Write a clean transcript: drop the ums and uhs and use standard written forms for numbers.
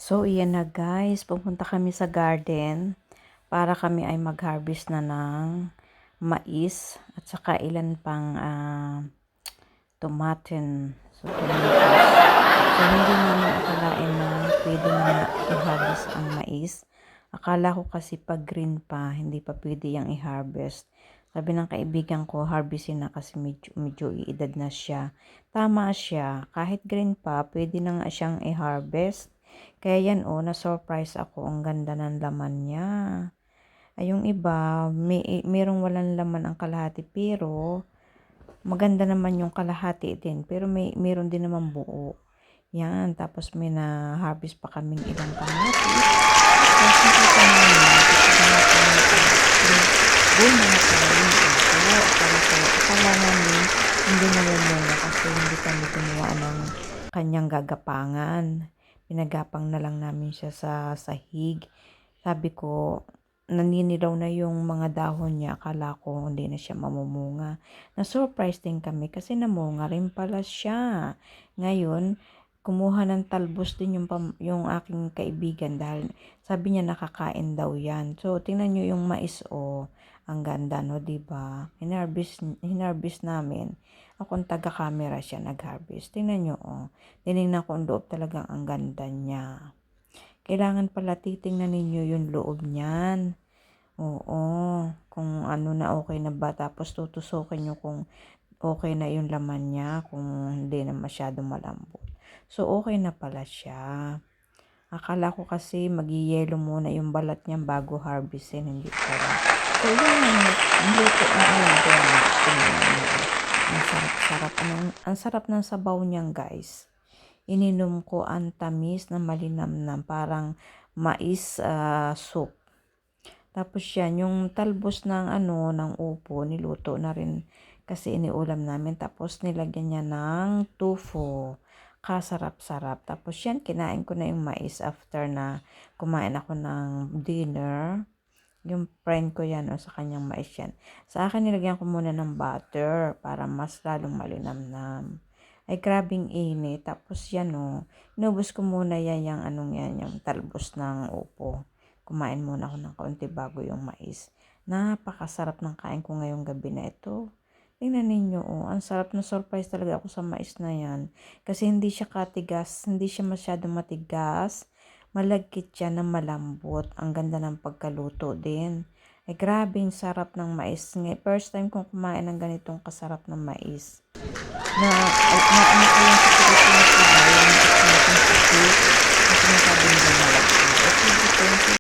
So, iyan na guys, pupunta kami sa garden para kami ay mag-harvest na ng mais at saka ilan pang tomaten. So, tomatoes. So, hindi namin akalain na pwede na i-harvest ang mais. Akala ko kasi pag green pa, hindi pa pwede yung i-harvest. Sabi ng kaibigan ko, harvestin na kasi medyo iedad na siya. Tama siya, kahit green pa, pwede na nga siyang i-harvest. Kaya yan na-surprise ako. Ang ganda ng laman niya. Ay, yung iba, merong walang laman ang kalahati pero maganda naman yung kalahati din. Pero meron din naman buo. Yan, tapos may na-harvest pa kaming ilang kamatis. Tapos nakita namin, mga pala yung ito. Akala namin, hindi naman kasi hindi kami gumawa ng kanyang gagapangan. Pinagapang na lang namin siya sa sahig. Sabi ko, naninilaw na yung mga dahon niya. Akala ko hindi na siya mamumunga. Na-surprise din kami kasi namunga rin pala siya. Ngayon, kumuha ng talbos din yung aking kaibigan dahil sabi niya nakakain daw yan. So, tingnan nyo yung mais ang ganda no, diba? Hinarvest namin. Akong taga-camera siya nag-harvest. Tingnan nyo tinignan ko ang loob, talagang ang ganda niya. Kailangan pala titingnan ninyo yung loob niyan. Oo, kung ano na okay na ba. Tapos tutusukin nyo kung okay na yung laman niya, kung hindi na masyadong malambot. So, okay na pala siya. Akala ko kasi mag-yellow muna yung balat niya bago harvestin, hindi pala. So, yun ang luto na alam ko ang sarap-sarap. Ang sarap ng sabaw niyan, guys. Ininom ko ang tamis na malinamnam, parang mais soup. Tapos yan, yung talbos ng ng upo, niluto na rin kasi iniulam namin. Tapos nilagyan niya ng tofu. Kasarap-sarap. Tapos yan, kinain ko na yung mais after na kumain ako ng dinner. Yung friend ko yan, sa kanyang mais yan. Sa akin, nilagyan ko muna ng butter para mas lalong malinamnam. Ay, grabing init. Tapos yan, inubos ko muna yan, yung talbos ng upo. Kumain muna ako ng kaunti bago yung mais. Napakasarap ng kain ko ngayong gabi na ito. Tingnan ninyo, ang sarap, na surprise talaga ako sa mais na yan. Kasi hindi siya katigas, hindi siya masyadong matigas. Malagkit siya na malambot. Ang ganda ng pagkaluto din. Ay, grabing sarap ng mais. First time kong kumain ng ganitong kasarap ng mais. Ano ko yung sa Pilipinas, diba? Yung